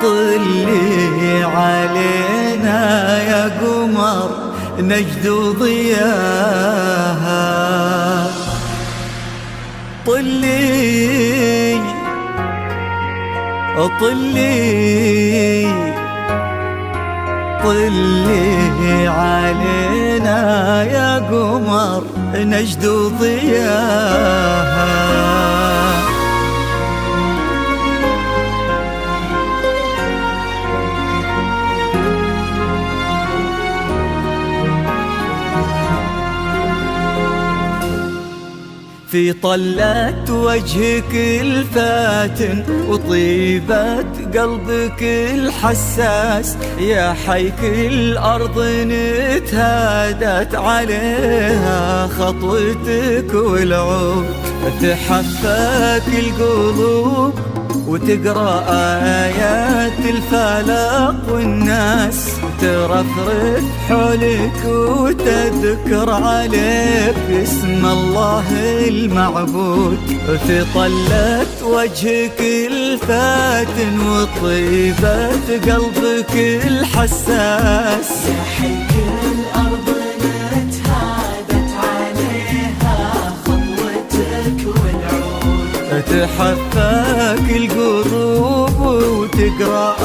طلي علينا يا قمر نجد ضياها، طلي طلي طلي علينا يا قمر نجد ضياها. في طلة وجهك الفاتن وطيبة قلبك الحساس، يا حيك الأرض نتهادت عليها خطوتك والعود، تحفاك القلوب وتقرأ آيات الفلق والناس ترفرف حولك وتذكر عليك اسم الله المعبود. في طلة وجهك الفاتن وطيبة قلبك الحساس، يا حيك الأرض نتهادت عليها خطوتك والعود، تحفاك القلوب وتقرأ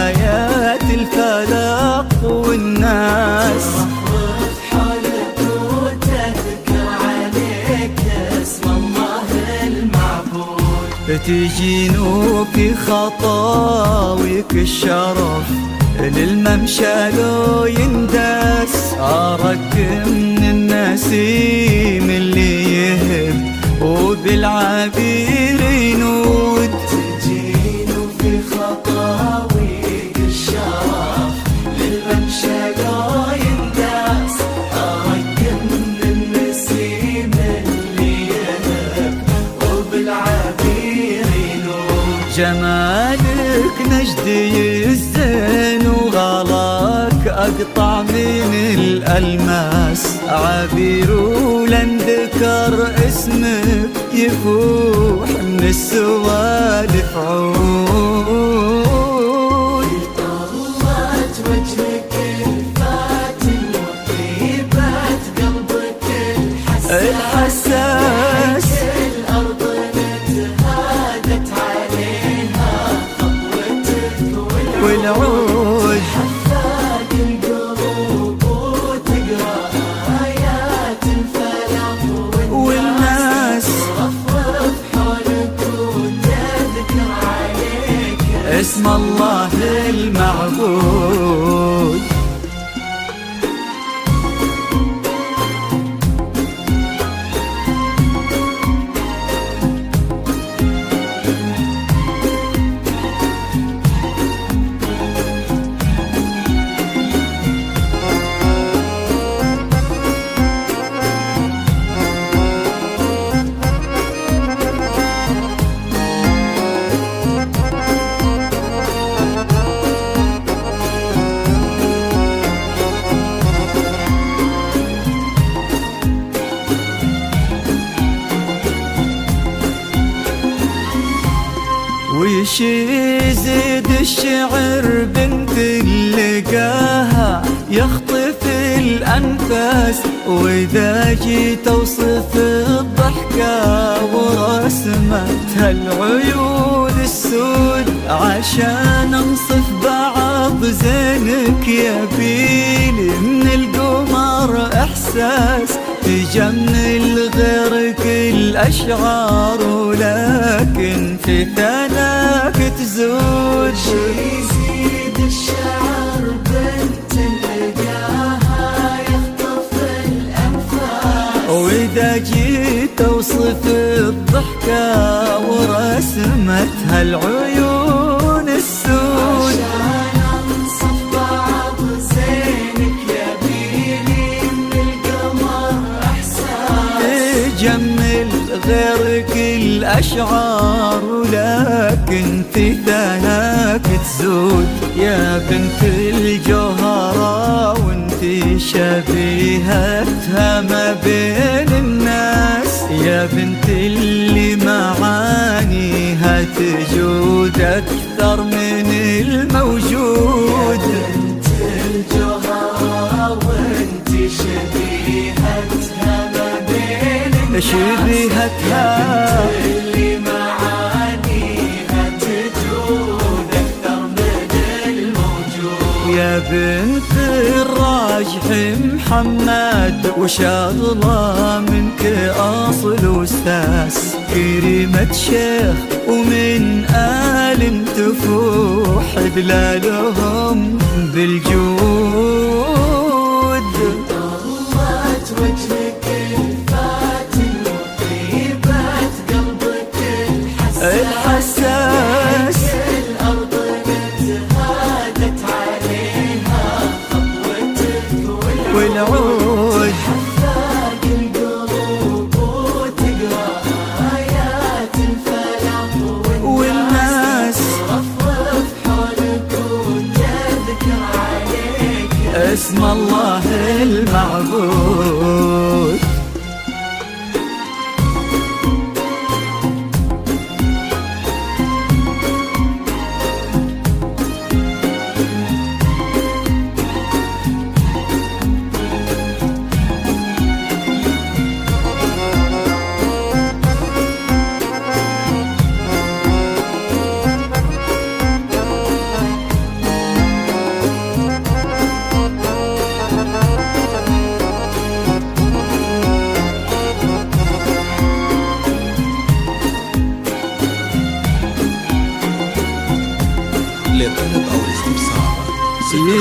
آيات الفلق والناس ترفرف حولك وتذكر عليك اسم الله المعبود. تجينوا في خطاويك الشرف للممشى لو ينداس، أراك من النسيم اللي يهب وبالعبير ينود. تجينوا في خطاويك الشرف للممشى لو ينداس، أراك من النسيم اللي يهب وبالعبير ينود. جمالك نجدي الزين وغلاك أقطع من الألماس، عبير ولن ذكر اسمك يفوح من السوالف عود. طلت وجهك الفاتن وطيبة قلبك الحساس، الأرض نتهادت عليها خطوتك والعود، حفاك القلوب وتقرأ آيات الفلق والناس ترفرف حولك وتذكر عليك اسم الله المعبود. وش يزيد الشعر بنت لقاها يخطف الأنفاس، وإذا جيت أوصف الضحكة ورسمتها العيون السود، عشان أنصف بعض زينك يبيلي من القمر إحساس، تجمل غيرك الأشعار ولكن في ثناك تزود. يزيد الشعر بنت لقاها يخطف الأنفاس، وإذا جيت أوصف الضحكة ورسمتها العيون السود، عشان أنصف بعض زينك يبيلي من القمر إحساس، تجمل غيرك الأشعار ولكن في ثناك تزود. يا بنت الجوهرة وانتي شبيهتها ما بين الناس، يا بنت اللي معانيها تجود أكثر من الموجود. بنت الجوهرة وانت شبيهتها ما بين الناس، شبيهتها اللي معانيها تجود أكثر من الموجود. يا بنت الراجح محمد وشغلة منك أصل وساس، كريمة شيخ ومن آل تفوح دلالهم بالجود. طلت وجهك الفاتن وطيبة قلبك الحساس، الأرض نتهادت عليها خطوتك والعود حفاق القلوب وتقرأ آيات الفلاح والناس رفرف حولك وتذكر عليك اسم الله المعبود. للطلب أو الاستفسار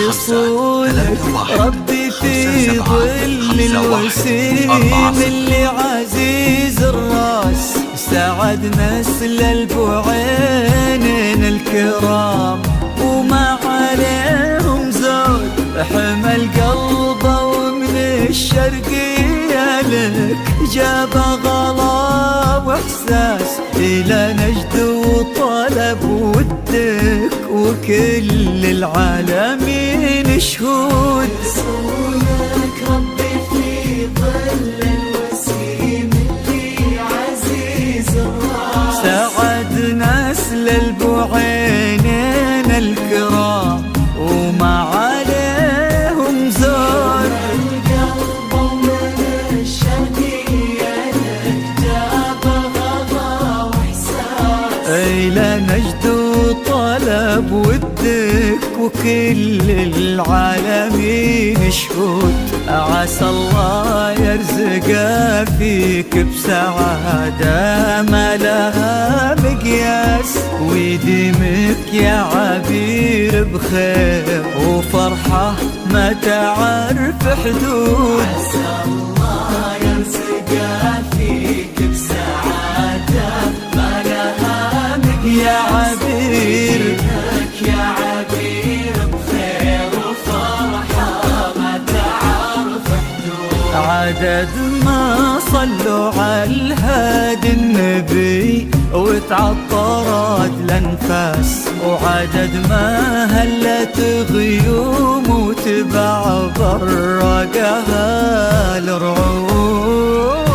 يصونك ربي في ظل الوسيم اللي عزيز الراس، سعد نسل البعينين الكرام وما عليهم زود، حمل قلبه ومن الشرقية لك جاب غلا واحساس، الى نجد وطلب ودك وكل العالمين شهود. يصونك ربي في ظل الوسيم اللي عزيز الراس، سعد نسل البعينين الكرام وما عليهم زور، القلب ومن الشرقية لك جاب غضا واحساس، إلى نجد وطلب ودك وكل العالمين شهود. عسى الله يرزق فيك بسعادة ما لها مقياس، ويديمك يا عبير بخير وفرحة ما تعرف حدود. عسى الله يرزق فيك بسعادة ما لها يا عبير يا عبير بخير وفرحة ما تعرف حدود. عدد ما صلوا على الهادي النبي وتعطرت الانفاس، وعدد ما هلت غيوم وتبع برقها الرعود.